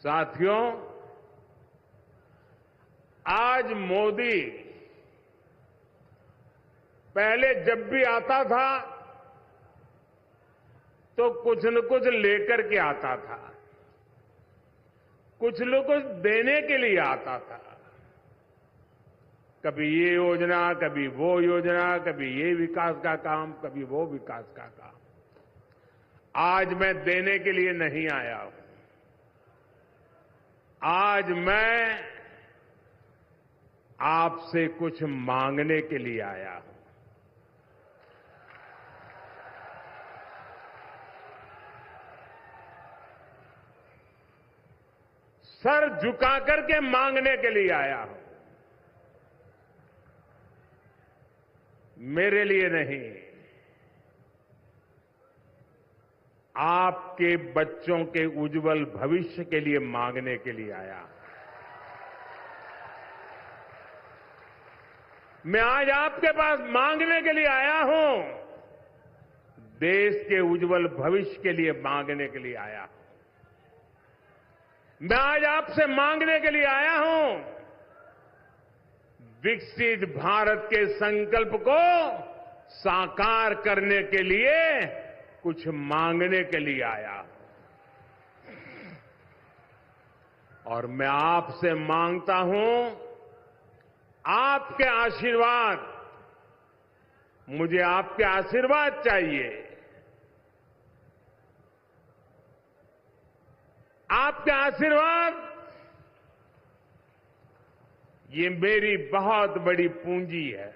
साथियों, आज मोदी पहले जब भी आता था तो कुछ न कुछ लेकर के आता था, कुछ न कुछ देने के लिए आता था। कभी ये योजना, कभी वो योजना, कभी ये विकास का काम, कभी वो विकास का काम। आज मैं देने के लिए नहीं आया हूं, आज मैं आपसे कुछ मांगने के लिए आया हूं। सर झुका करके मांगने के लिए आया हूं, मेरे लिए नहीं, आपके बच्चों के उज्जवल भविष्य के लिए मांगने के लिए आया हूं। मैं आज आपके पास मांगने के लिए आया हूं, देश के उज्जवल भविष्य के लिए मांगने के लिए आया हूं। मैं आज आपसे मांगने के लिए आया हूं, विकसित भारत के संकल्प को साकार करने के लिए कुछ मांगने के लिए आया हूं। और मैं आपसे मांगता हूं आपके आशीर्वाद, मुझे आपके आशीर्वाद चाहिए। आपके आशीर्वाद ये मेरी बहुत बड़ी पूंजी है।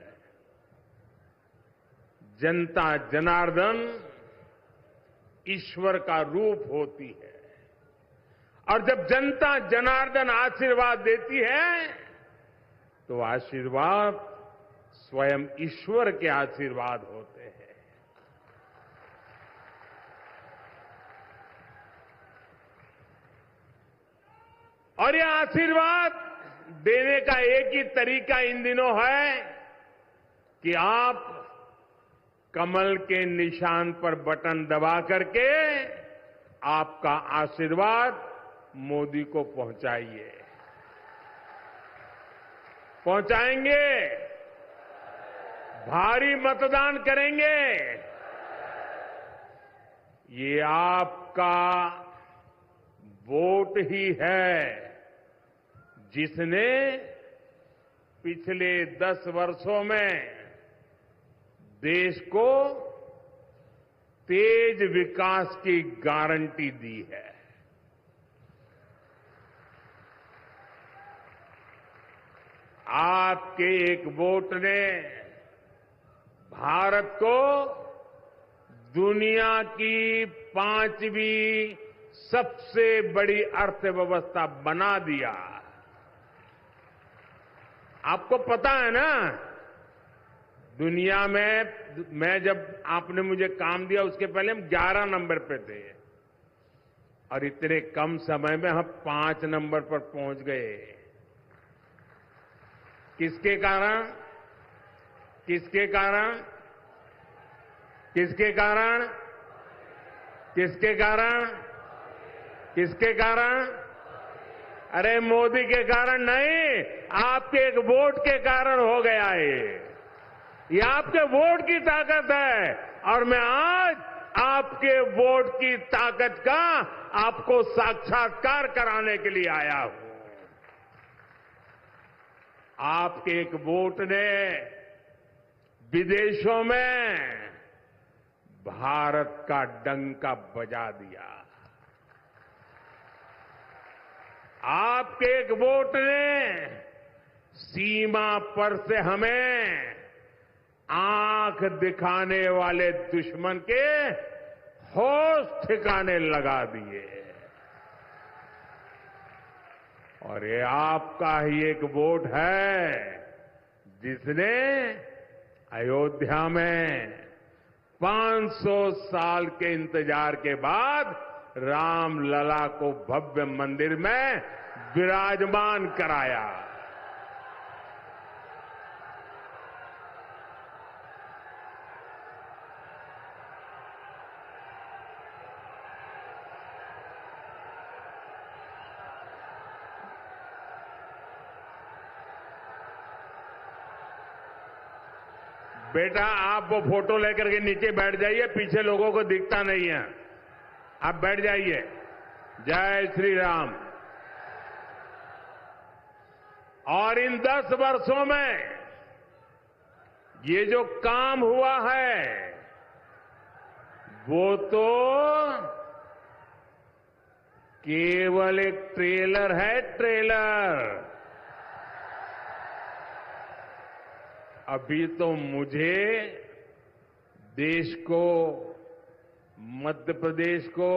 जनता जनार्दन ईश्वर का रूप होती है और जब जनता जनार्दन आशीर्वाद देती है तो आशीर्वाद स्वयं ईश्वर के आशीर्वाद होते हैं। और यह आशीर्वाद देने का एक ही तरीका इन दिनों है कि आप कमल के निशान पर बटन दबा करके आपका आशीर्वाद मोदी को पहुंचाइए। पहुंचाएंगे, भारी मतदान करेंगे। ये आपका वोट ही है जिसने पिछले 10 वर्षों में देश को तेज विकास की गारंटी दी है। आपके एक वोट ने भारत को दुनिया की 5वीं सबसे बड़ी अर्थव्यवस्था बना दिया। आपको पता है ना, दुनिया में मैं जब आपने मुझे काम दिया उसके पहले हम 11 नंबर पे थे और इतने कम समय में हम 5 नंबर पर पहुंच गए। किसके कारण? किसके कारण? किसके कारण? किसके कारण? किसके कारण? अरे मोदी के कारण नहीं, आपके एक वोट के कारण हो गया है। ये आपके वोट की ताकत है और मैं आज आपके वोट की ताकत का आपको साक्षात्कार कराने के लिए आया हूं। आपके एक वोट ने विदेशों में भारत का डंका बजा दिया। आपके एक वोट ने सीमा पर से हमें आंख दिखाने वाले दुश्मन के होश ठिकाने लगा दिए। और ये आपका ही एक वोट है जिसने अयोध्या में 500 साल के इंतजार के बाद रामलला को भव्य मंदिर में विराजमान कराया। बेटा आप वो फोटो लेकर के नीचे बैठ जाइए, पीछे लोगों को दिखता नहीं है। आप बैठ जाइए। जय श्री राम। और इन 10 वर्षों में ये जो काम हुआ है वो तो केवल एक ट्रेलर है, ट्रेलर। अभी तो मुझे देश को, मध्य प्रदेश को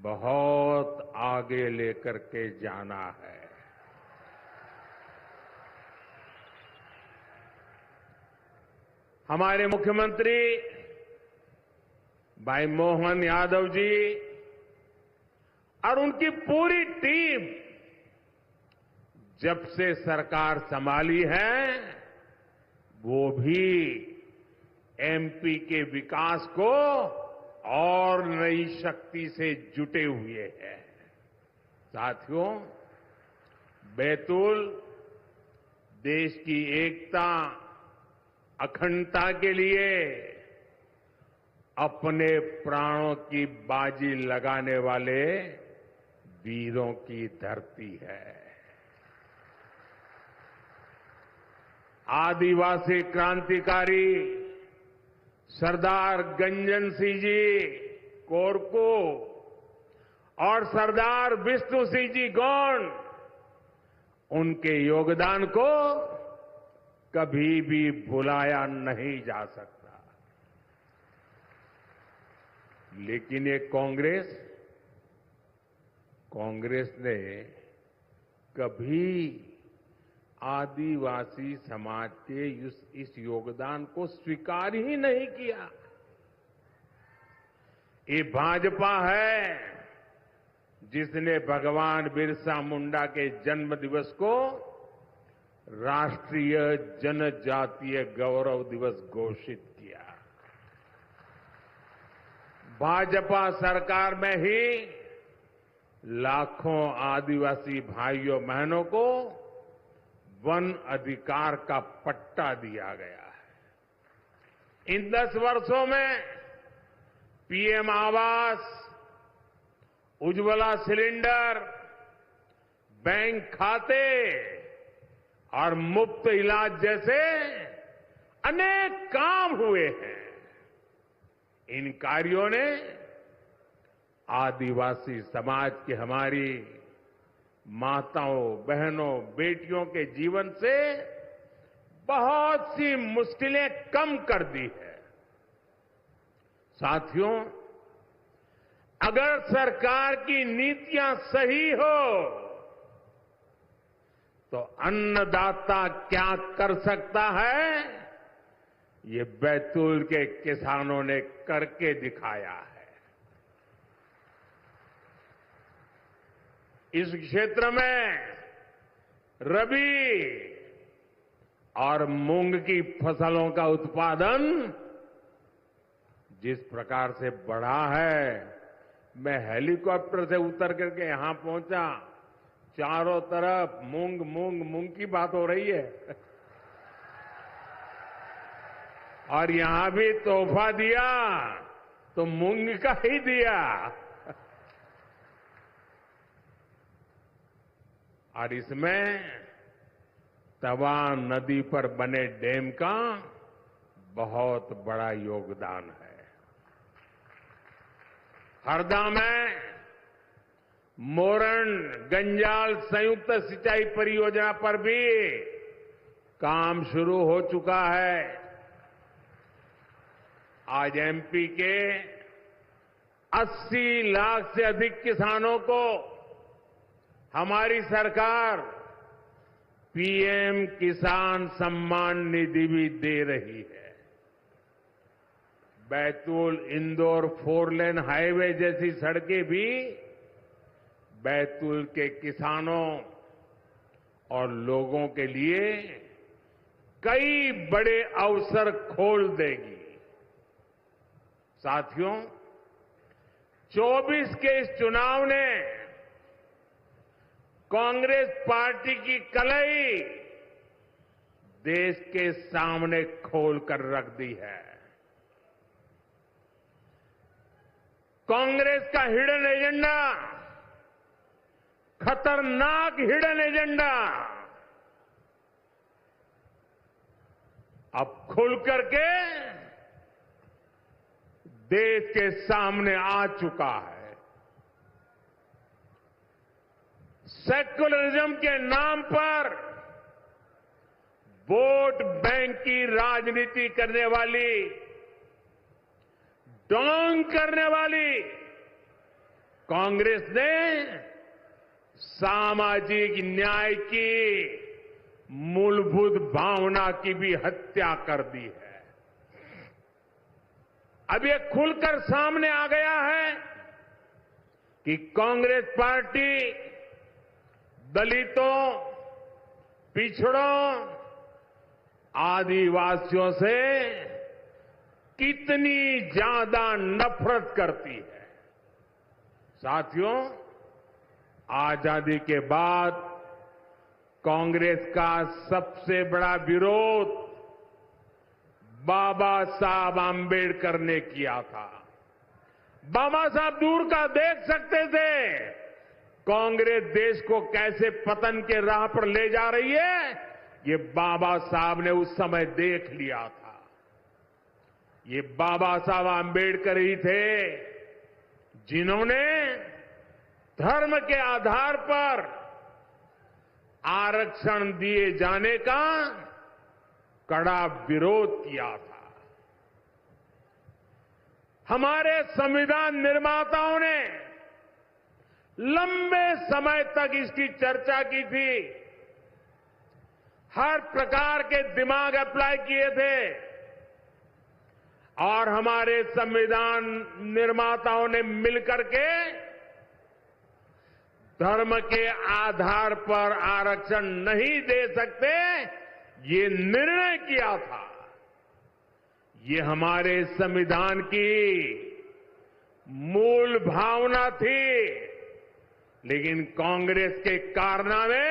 बहुत आगे लेकर के जाना है। हमारे मुख्यमंत्री भाई मोहन यादव जी और उनकी पूरी टीम जब से सरकार संभाली है वो भी एमपी के विकास को और नई शक्ति से जुटे हुए हैं। साथियों, बैतूल देश की एकता, अखंडता के लिए अपने प्राणों की बाजी लगाने वाले वीरों की धरती है। आदिवासी क्रांतिकारी सरदार गंजन सिंह जी कोरकू और सरदार विष्णु सिंह जी गौंड, उनके योगदान को कभी भी भुलाया नहीं जा सकता। लेकिन ये कांग्रेस ने कभी आदिवासी समाज के इस योगदान को स्वीकार ही नहीं किया। ये भाजपा है जिसने भगवान बिरसा मुंडा के जन्म दिवस को राष्ट्रीय जनजातीय गौरव दिवस घोषित किया। भाजपा सरकार में ही लाखों आदिवासी भाइयों बहनों को वन अधिकार का पट्टा दिया गया है। इन 10 वर्षों में पीएम आवास, उज्ज्वला सिलेंडर, बैंक खाते और मुफ्त इलाज जैसे अनेक काम हुए हैं। इन कार्यों ने आदिवासी समाज की हमारी माताओं, बहनों, बेटियों के जीवन से बहुत सी मुश्किलें कम कर दी है। साथियों, अगर सरकार की नीतियां सही हो तो अन्नदाता क्या कर सकता है, ये बैतूल के किसानों ने करके दिखाया है। इस क्षेत्र में रबी और मूंग की फसलों का उत्पादन जिस प्रकार से बढ़ा है, मैं हेलीकॉप्टर से उतर करके यहां पहुंचा, चारों तरफ मूंग मूंग मूंग की बात हो रही है। और यहां भी तोहफा दिया तो मूंग का ही दिया। और इसमें तवा नदी पर बने डैम का बहुत बड़ा योगदान है। हरदा में मोरन गंजाल संयुक्त सिंचाई परियोजना पर भी काम शुरू हो चुका है। आज एमपी के 80 लाख से अधिक किसानों को हमारी सरकार पीएम किसान सम्मान निधि भी दे रही है। बैतूल इंदौर 4 लेन हाईवे जैसी सड़कें भी बैतूल के किसानों और लोगों के लिए कई बड़े अवसर खोल देगी। साथियों, 24 के इस चुनाव ने कांग्रेस पार्टी की कलई देश के सामने खोल कर रख दी है। कांग्रेस का हिडन एजेंडा, खतरनाक हिडन एजेंडा अब खुल करके देश के सामने आ चुका है। सेक्युलरिज्म के नाम पर वोट बैंक की राजनीति करने वाली, डोंग करने वाली कांग्रेस ने सामाजिक न्याय की मूलभूत भावना की भी हत्या कर दी है। अब ये खुलकर सामने आ गया है कि कांग्रेस पार्टी दलितों, पिछड़ों, आदिवासियों से कितनी ज्यादा नफरत करती है। साथियों, आजादी के बाद कांग्रेस का सबसे बड़ा विरोध बाबा साहब आंबेडकर ने किया था। बाबा साहब दूर का देख सकते थे कांग्रेस देश को कैसे पतन के राह पर ले जा रही है, ये बाबा साहब ने उस समय देख लिया था। ये बाबा साहब आंबेडकर ही थे जिन्होंने धर्म के आधार पर आरक्षण दिए जाने का कड़ा विरोध किया था। हमारे संविधान निर्माताओं ने लंबे समय तक इसकी चर्चा की थी, हर प्रकार के दिमाग अप्लाई किए थे और हमारे संविधान निर्माताओं ने मिलकर के धर्म के आधार पर आरक्षण नहीं दे सकते, ये निर्णय किया था। ये हमारे संविधान की मूल भावना थी, लेकिन कांग्रेस के कारनामे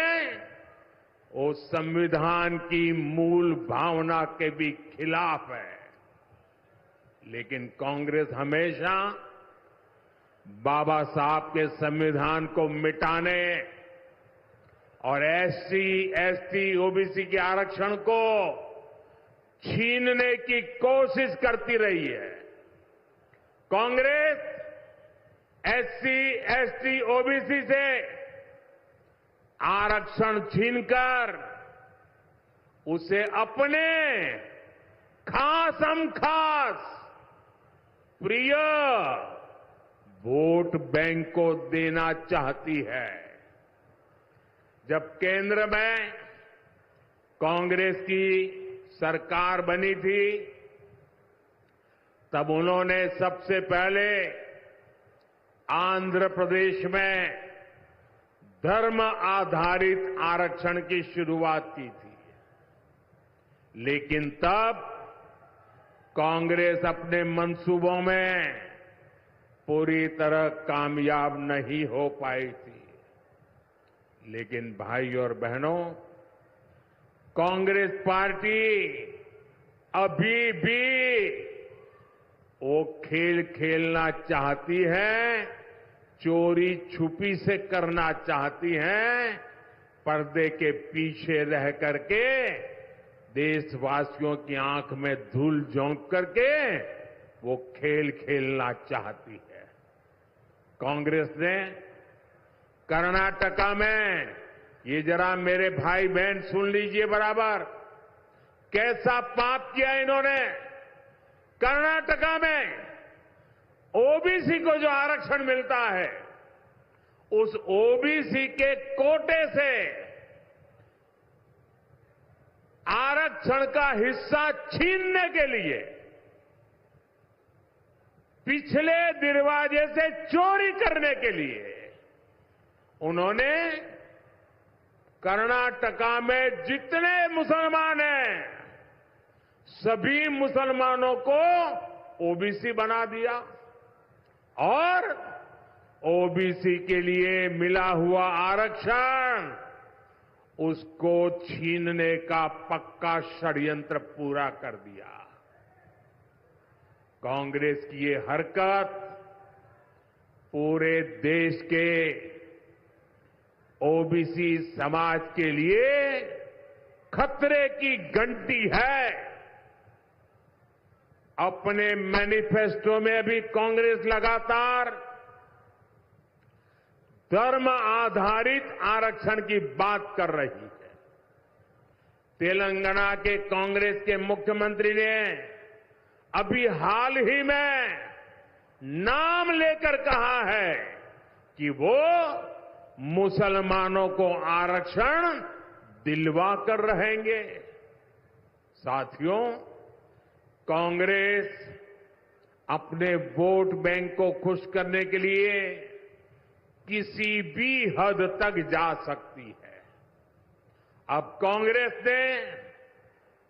वो संविधान की मूल भावना के भी खिलाफ है। लेकिन कांग्रेस हमेशा बाबा साहब के संविधान को मिटाने और एससी, एसटी, ओबीसी के आरक्षण को छीनने की कोशिश करती रही है। कांग्रेस एससी, एसटी, ओबीसी से आरक्षण छीनकर उसे अपने खासम खास प्रिय वोट बैंक को देना चाहती है। जब केंद्र में कांग्रेस की सरकार बनी थी, तब उन्होंने सबसे पहले आंध्र प्रदेश में धर्म आधारित आरक्षण की शुरुआत की थी। लेकिन तब कांग्रेस अपने मंसूबों में पूरी तरह कामयाब नहीं हो पाई थी। लेकिन भाई और बहनों, कांग्रेस पार्टी अभी भी वो खेल खेलना चाहती है, चोरी छुपी से करना चाहती है, पर्दे के पीछे रह करके देशवासियों की आंख में धूल झोंक करके वो खेल खेलना चाहती है। कांग्रेस ने कर्नाटका में, ये जरा मेरे भाई बहन सुन लीजिए बराबर, कैसा पाप किया इन्होंने। कर्नाटका में ओबीसी को जो आरक्षण मिलता है, उस ओबीसी के कोटे से आरक्षण का हिस्सा छीनने के लिए पिछले दरवाजे से चोरी करने के लिए उन्होंने कर्नाटका में जितने मुसलमान हैं, सभी मुसलमानों को ओबीसी बना दिया और ओबीसी के लिए मिला हुआ आरक्षण उसको छीनने का पक्का षड्यंत्र पूरा कर दिया। कांग्रेस की ये हरकत पूरे देश के ओबीसी समाज के लिए खतरे की घंटी है। अपने मैनिफेस्टो में भी कांग्रेस लगातार धर्म आधारित आरक्षण की बात कर रही है। तेलंगाना के कांग्रेस के मुख्यमंत्री ने अभी हाल ही में नाम लेकर कहा है कि वो मुसलमानों को आरक्षण दिलवा कर रहेंगे। साथियों, कांग्रेस अपने वोट बैंक को खुश करने के लिए किसी भी हद तक जा सकती है। अब कांग्रेस ने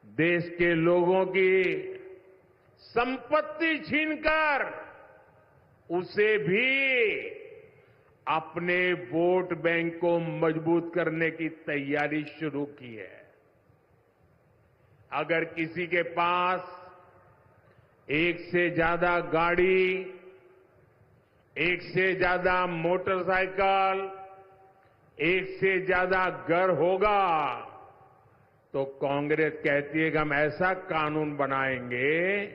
देश के लोगों की संपत्ति छीनकर उसे भी अपने वोट बैंक को मजबूत करने की तैयारी शुरू की है। अगर किसी के पास एक से ज्यादा गाड़ी, एक से ज्यादा मोटरसाइकिल, एक से ज्यादा घर होगा तो कांग्रेस कहती है कि हम ऐसा कानून बनाएंगे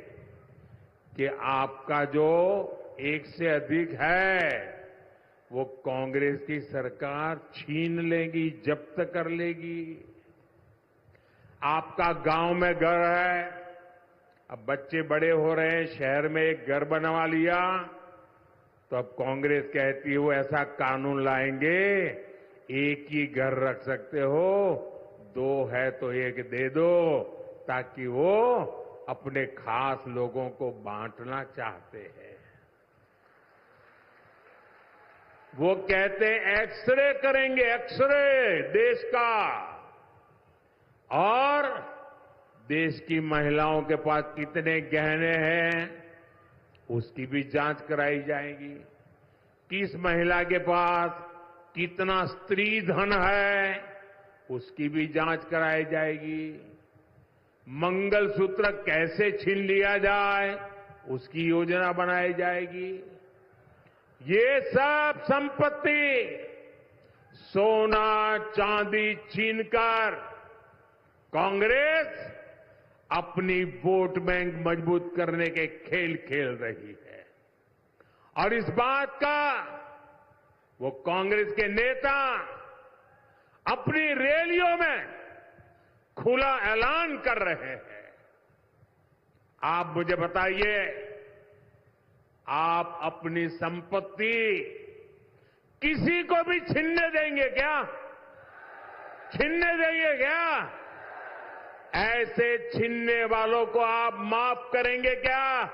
कि आपका जो एक से अधिक है वो कांग्रेस की सरकार छीन लेगी, जब्त कर लेगी। आपका गांव में घर है, अब बच्चे बड़े हो रहे हैं, शहर में एक घर बनवा लिया तो अब कांग्रेस कहती है वो ऐसा कानून लाएंगे, एक ही घर रख सकते हो, दो है तो एक दे दो, ताकि वो अपने खास लोगों को बांटना चाहते हैं। वो कहते हैं एक्सरे करेंगे, एक्सरे देश का, और देश की महिलाओं के पास कितने गहने हैं उसकी भी जांच कराई जाएगी। किस महिला के पास कितना स्त्री धन है उसकी भी जांच कराई जाएगी। मंगलसूत्र कैसे छीन लिया जाए उसकी योजना बनाई जाएगी। ये सब संपत्ति सोना चांदी छीनकर कांग्रेस अपनी वोट बैंक मजबूत करने के खेल खेल रही है। और इस बात का वो कांग्रेस के नेता अपनी रैलियों में खुला ऐलान कर रहे हैं। आप मुझे बताइए, आप अपनी संपत्ति किसी को भी छीनने देंगे क्या? छीनने देंगे क्या? ऐसे छीनने वालों को आप माफ करेंगे क्या?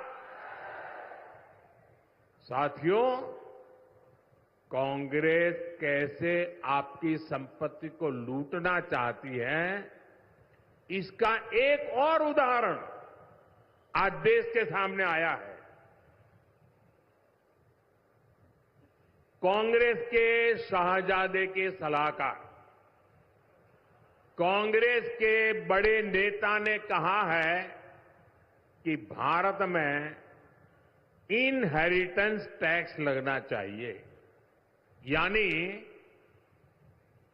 साथियों, कांग्रेस कैसे आपकी संपत्ति को लूटना चाहती है, इसका एक और उदाहरण आज देश के सामने आया है। कांग्रेस के शाहजादे के सलाहकार, कांग्रेस के बड़े नेता ने कहा है कि भारत में इनहेरिटेंस टैक्स लगना चाहिए, यानी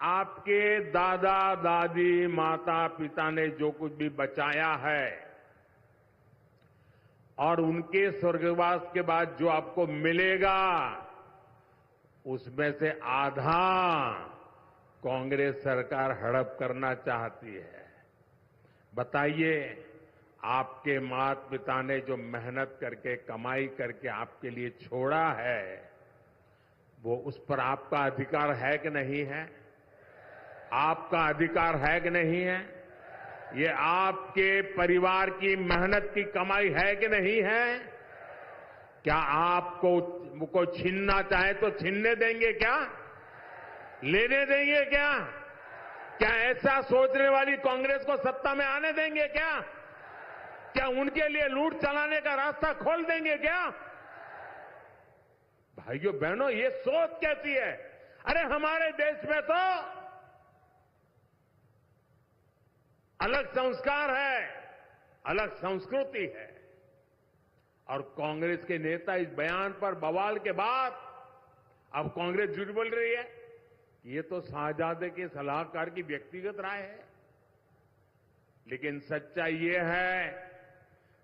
आपके दादा दादी माता पिता ने जो कुछ भी बचाया है और उनके स्वर्गवास के बाद जो आपको मिलेगा उसमें से आधा कांग्रेस सरकार हड़प करना चाहती है। बताइए, आपके माता पिता ने जो मेहनत करके कमाई करके आपके लिए छोड़ा है वो उस पर आपका अधिकार है कि नहीं है? आपका अधिकार है कि नहीं है? ये आपके परिवार की मेहनत की कमाई है कि नहीं है? क्या आपको छीनना चाहे तो छीनने देंगे क्या? लेने देंगे क्या? क्या ऐसा सोचने वाली कांग्रेस को सत्ता में आने देंगे क्या? क्या उनके लिए लूट चलाने का रास्ता खोल देंगे क्या? भाइयों बहनों, ये सोच कहती है। अरे हमारे देश में तो अलग संस्कार है, अलग संस्कृति है। और कांग्रेस के नेता इस बयान पर बवाल के बाद अब कांग्रेस झूठ बोल रही है। ये तो शाहजादे के सलाहकार की व्यक्तिगत राय है। लेकिन सच्चाई ये है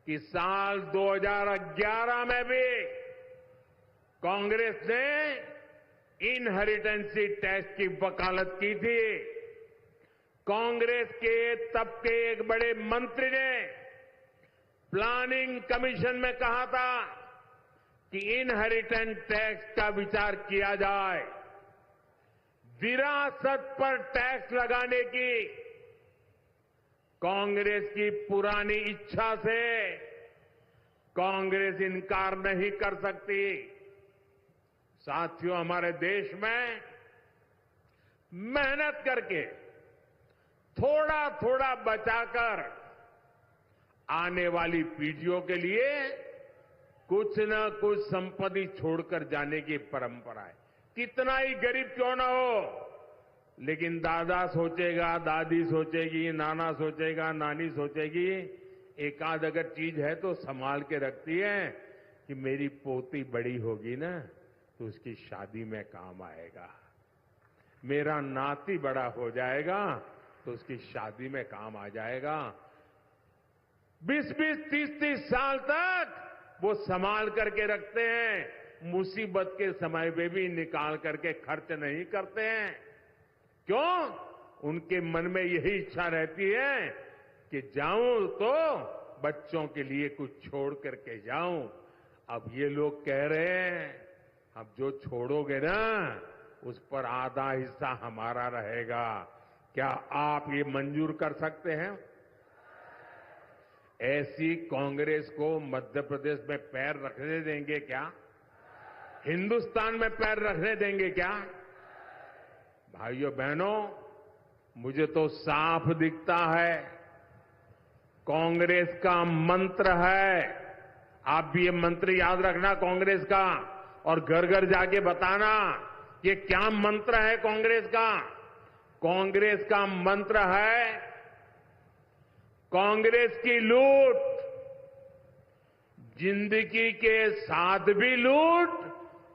कि साल 2011 में भी कांग्रेस ने इनहेरिटेंसी टैक्स की वकालत की थी। कांग्रेस के तब के एक बड़े मंत्री ने प्लानिंग कमीशन में कहा था कि इनहेरिटेंस टैक्स का विचार किया जाए। विरासत पर टैक्स लगाने की कांग्रेस की पुरानी इच्छा से कांग्रेस इनकार नहीं कर सकती। साथियों, हमारे देश में मेहनत करके थोड़ा थोड़ा बचाकर आने वाली पीढ़ियों के लिए कुछ न कुछ संपत्ति छोड़कर जाने की परंपरा है। कितना ही गरीब क्यों ना हो, लेकिन दादा सोचेगा, दादी सोचेगी, नाना सोचेगा, नानी सोचेगी, एक आध अगर चीज है तो संभाल के रखती है कि मेरी पोती बड़ी होगी ना तो उसकी शादी में काम आएगा। मेरा नाती बड़ा हो जाएगा तो उसकी शादी में काम आ जाएगा। 20-20, 30-30 साल तक वो संभाल करके रखते हैं। मुसीबत के समय पे भी निकाल करके खर्च नहीं करते हैं। क्यों? उनके मन में यही इच्छा रहती है कि जाऊं तो बच्चों के लिए कुछ छोड़ करके जाऊं। अब ये लोग कह रहे हैं अब जो छोड़ोगे ना उस पर आधा हिस्सा हमारा रहेगा। क्या आप ये मंजूर कर सकते हैं? ऐसी कांग्रेस को मध्य प्रदेश में पैर रखने देंगे क्या? हिंदुस्तान में पैर रखने देंगे क्या? भाइयों बहनों, मुझे तो साफ दिखता है कांग्रेस का मंत्र है। आप भी ये मंत्र याद रखना कांग्रेस का और घर घर जाके बताना ये क्या मंत्र है कांग्रेस का। कांग्रेस का मंत्र है कांग्रेस की लूट, जिंदगी के साथ भी लूट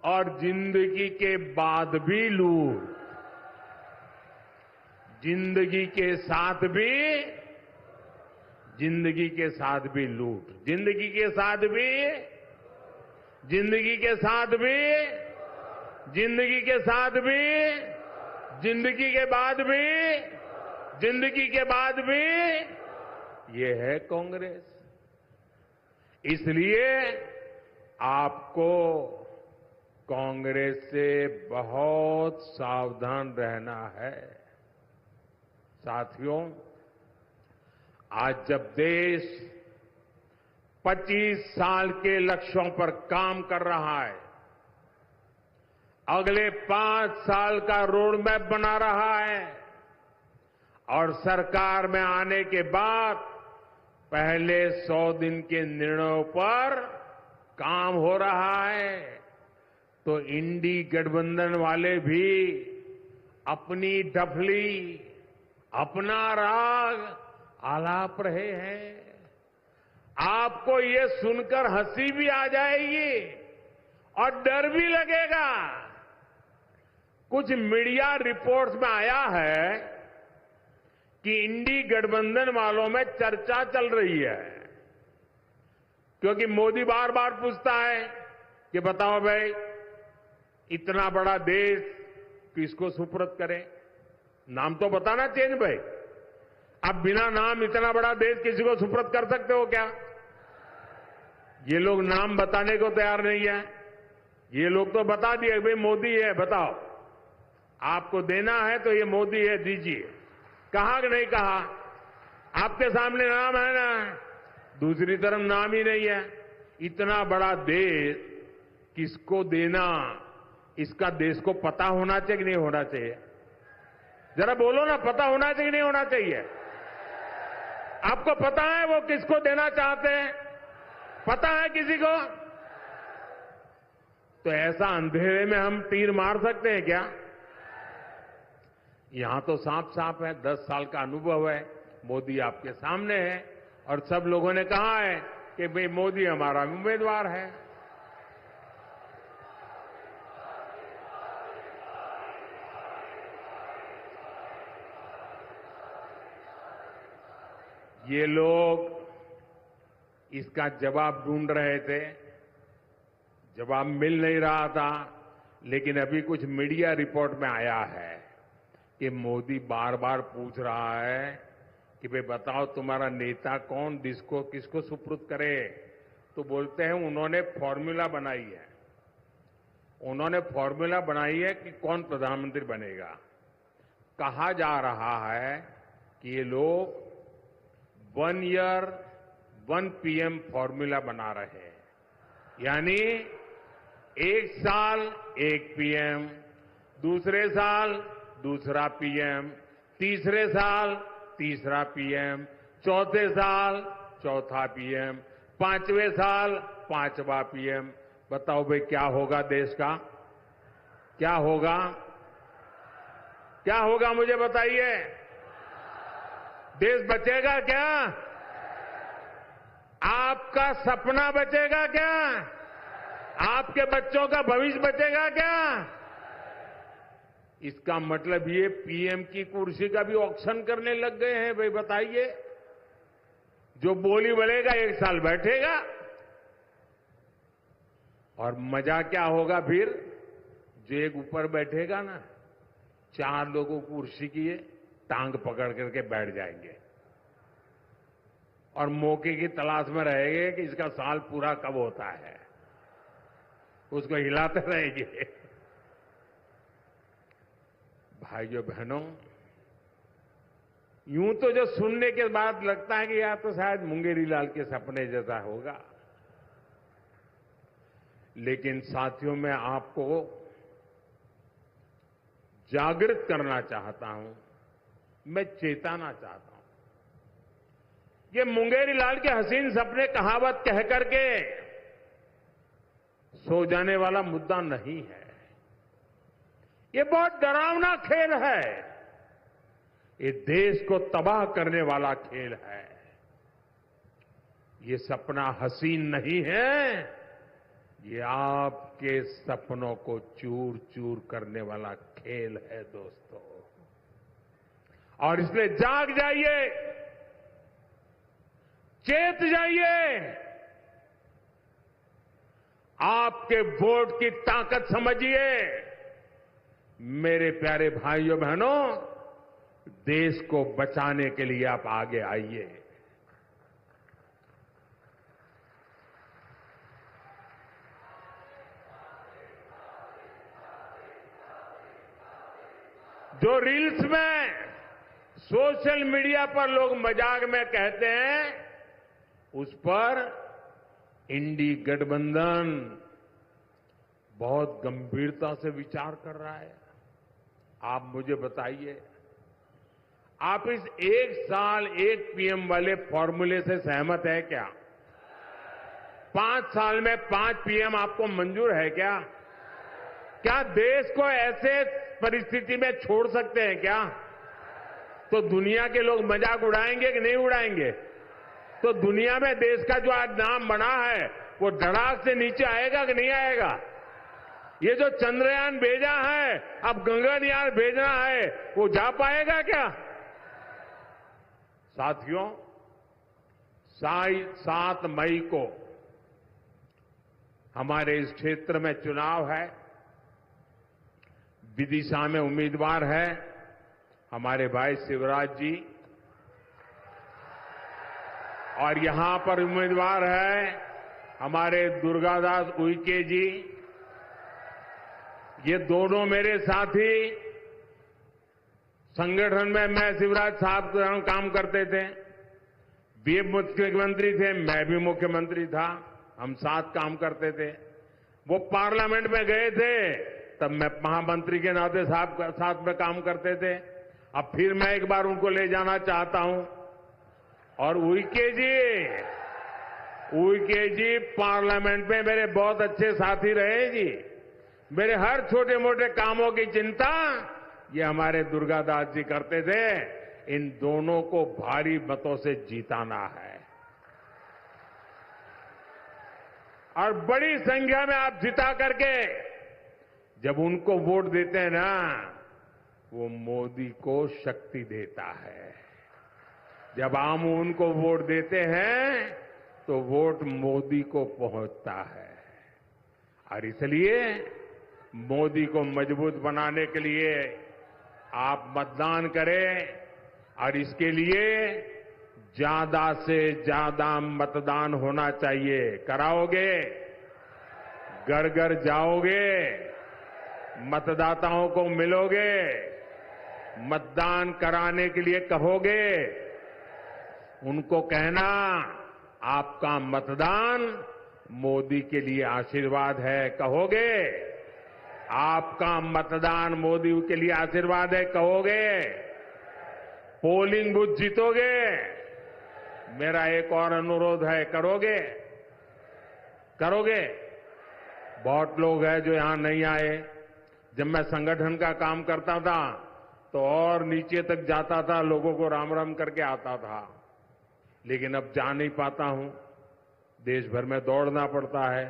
और जिंदगी के बाद भी लूट। जिंदगी के साथ भी लूट, जिंदगी के साथ भी, जिंदगी के साथ भी, जिंदगी के साथ भी, जिंदगी के बाद भी, जिंदगी के बाद भी। ये है कांग्रेस। इसलिए आपको कांग्रेस से बहुत सावधान रहना है। साथियों, आज जब देश 25 साल के लक्ष्यों पर काम कर रहा है, अगले 5 साल का रोड मैप बना रहा है और सरकार में आने के बाद पहले 100 दिन के निर्णयों पर काम हो रहा है, तो इंडी गठबंधन वाले भी अपनी डफली, अपना राग आलाप रहे हैं। आपको ये सुनकर हंसी भी आ जाएगी और डर भी लगेगा। कुछ मीडिया रिपोर्ट्स में आया है कि इंडी गठबंधन वालों में चर्चा चल रही है, क्योंकि मोदी बार बार पूछता है कि बताओ भाई इतना बड़ा देश किसको सुपुर्द करें। नाम तो बताना चाहिए भाई। आप बिना नाम इतना बड़ा देश किसी को सुपुर्द कर सकते हो क्या? ये लोग नाम बताने को तैयार नहीं है। ये लोग तो बता दिए भाई मोदी है, बताओ आपको देना है तो ये मोदी है, दीजिए। कहा कि नहीं कहा? आपके सामने नाम है ना, दूसरी तरफ नाम ही नहीं है। इतना बड़ा देश किसको देना, इसका देश को पता होना चाहिए कि नहीं होना चाहिए? जरा बोलो ना, पता होना चाहिए कि नहीं होना चाहिए? आपको पता है वो किसको देना चाहते हैं? पता है किसी को? तो ऐसा अंधेरे में हम तीर मार सकते हैं क्या? यहां तो साफ साफ है, 10 साल का अनुभव है। मोदी आपके सामने है और सब लोगों ने कहा है कि भाई मोदी हमारा उम्मीदवार है। ये लोग इसका जवाब ढूंढ रहे थे, जवाब मिल नहीं रहा था, लेकिन अभी कुछ मीडिया रिपोर्ट में आया है कि मोदी बार बार पूछ रहा है कि भाई बताओ तुम्हारा नेता कौन, किसको सुपुर्द करे। तो बोलते हैं उन्होंने फॉर्मूला बनाई है, उन्होंने फॉर्मूला बनाई है कि कौन प्रधानमंत्री बनेगा। कहा जा रहा है कि ये लोग 1 ईयर 1 PM फॉर्मूला बना रहे हैं, यानी 1 साल 1 PM, दूसरे साल दूसरा PM, तीसरे साल तीसरा PM, चौथे साल चौथा PM, 5वें साल 5वां PM। बताओ भाई क्या होगा देश का, क्या होगा, क्या होगा मुझे बताइए। देश बचेगा क्या? आपका सपना बचेगा क्या? आपके बच्चों का भविष्य बचेगा क्या? इसका मतलब ये PM की कुर्सी का भी ऑक्शन करने लग गए हैं। भाई बताइए, जो बोली बोलेगा 1 साल बैठेगा, और मजा क्या होगा फिर? जो एक ऊपर बैठेगा ना, 4 लोगों को कुर्सी की टांग पकड़ करके बैठ जाएंगे और मौके की तलाश में रहेंगे कि इसका साल पूरा कब होता है, उसको हिलाते रहेंगे। भाइयों बहनों, यूं तो जो सुनने के बाद लगता है कि यार तो शायद मुंगेरी लाल के सपने जैसा होगा, लेकिन साथियों मैं आपको जागृत करना चाहता हूं, मैं चेताना चाहता हूं। ये मुंगेरी लाल के हसीन सपने कहावत कह करके सो जाने वाला मुद्दा नहीं है। ये बहुत डरावना खेल है, ये देश को तबाह करने वाला खेल है। ये सपना हसीन नहीं है, ये आपके सपनों को चूर चूर करने वाला खेल है दोस्तों। और इसलिए जाग जाइए, चेत जाइए, आपके वोट की ताकत समझिए। मेरे प्यारे भाइयों बहनों, देश को बचाने के लिए आप आगे आइए। जो रील्स में, सोशल मीडिया पर लोग मजाक में कहते हैं, उस पर इंडी गठबंधन बहुत गंभीरता से विचार कर रहा है। आप मुझे बताइए, आप इस 1 साल 1 PM वाले फॉर्मूले से सहमत है क्या? 5 साल में 5 PM आपको मंजूर है क्या? क्या देश को ऐसे परिस्थिति में छोड़ सकते हैं क्या? तो दुनिया के लोग मजाक उड़ाएंगे कि नहीं उड़ाएंगे? तो दुनिया में देश का जो आज नाम बना है वो धड़ाक से नीचे आएगा कि नहीं आएगा? ये जो चंद्रयान भेजा है, अब गगनयान भेजना है, वो जा पाएगा क्या? साथियों, 7 मई को हमारे इस क्षेत्र में चुनाव है। विदिशा में उम्मीदवार है हमारे भाई शिवराज जी, और यहां पर उम्मीदवार है हमारे दुर्गादास उइके जी। ये दोनों मेरे साथी संगठन में, मैं शिवराज साहब के साथ काम करते थे। वे मुख्यमंत्री थे, मैं भी मुख्यमंत्री था, हम साथ काम करते थे। वो पार्लियामेंट में गए थे, तब मैं महामंत्री के नाते साथ में काम करते थे। अब फिर मैं एक बार उनको ले जाना चाहता हूं। और उइके जी पार्लियामेंट में मेरे बहुत अच्छे साथी रहे जी। मेरे हर छोटे मोटे कामों की चिंता ये हमारे दुर्गादास जी करते थे। इन दोनों को भारी मतों से जीताना है। और बड़ी संख्या में आप जिता करके जब उनको वोट देते हैं ना, वो मोदी को शक्ति देता है। जब हम उनको वोट देते हैं तो वोट मोदी को पहुंचता है। और इसलिए मोदी को मजबूत बनाने के लिए आप मतदान करें और इसके लिए ज्यादा से ज्यादा मतदान होना चाहिए। कराओगे? घर घर जाओगे? मतदाताओं को मिलोगे? मतदान कराने के लिए कहोगे? उनको कहना आपका मतदान मोदी के लिए आशीर्वाद है, कहोगे? आपका मतदान मोदी के लिए आशीर्वाद है, कहोगे? पोलिंग बूथ जीतोगे? मेरा एक और अनुरोध है, करोगे? करोगे? बहुत लोग हैं जो यहां नहीं आए। जब मैं संगठन का काम करता था तो और नीचे तक जाता था, लोगों को राम राम करके आता था, लेकिन अब जा नहीं पाता हूं। देश भर में दौड़ना पड़ता है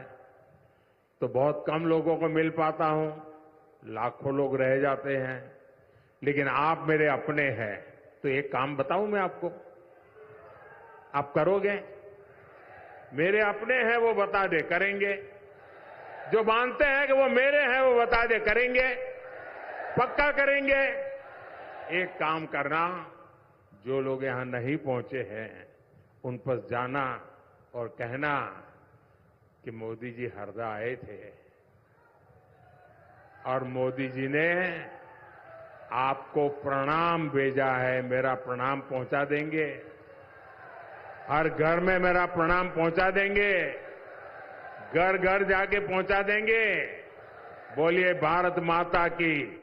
तो बहुत कम लोगों को मिल पाता हूं, लाखों लोग रह जाते हैं। लेकिन आप मेरे अपने हैं, तो एक काम बताऊं मैं आपको, आप करोगे? मेरे अपने हैं वो बता दे, करेंगे? जो मानते हैं कि वो मेरे हैं वो बता दे, करेंगे? पक्का करेंगे? एक काम करना, जो लोग यहां नहीं पहुंचे हैं उन पर जाना और कहना कि मोदी जी हरदा आए थे और मोदी जी ने आपको प्रणाम भेजा है, मेरा प्रणाम पहुंचा देंगे। हर घर में मेरा प्रणाम पहुंचा देंगे, घर घर जाके पहुंचा देंगे। बोलिए भारत माता की।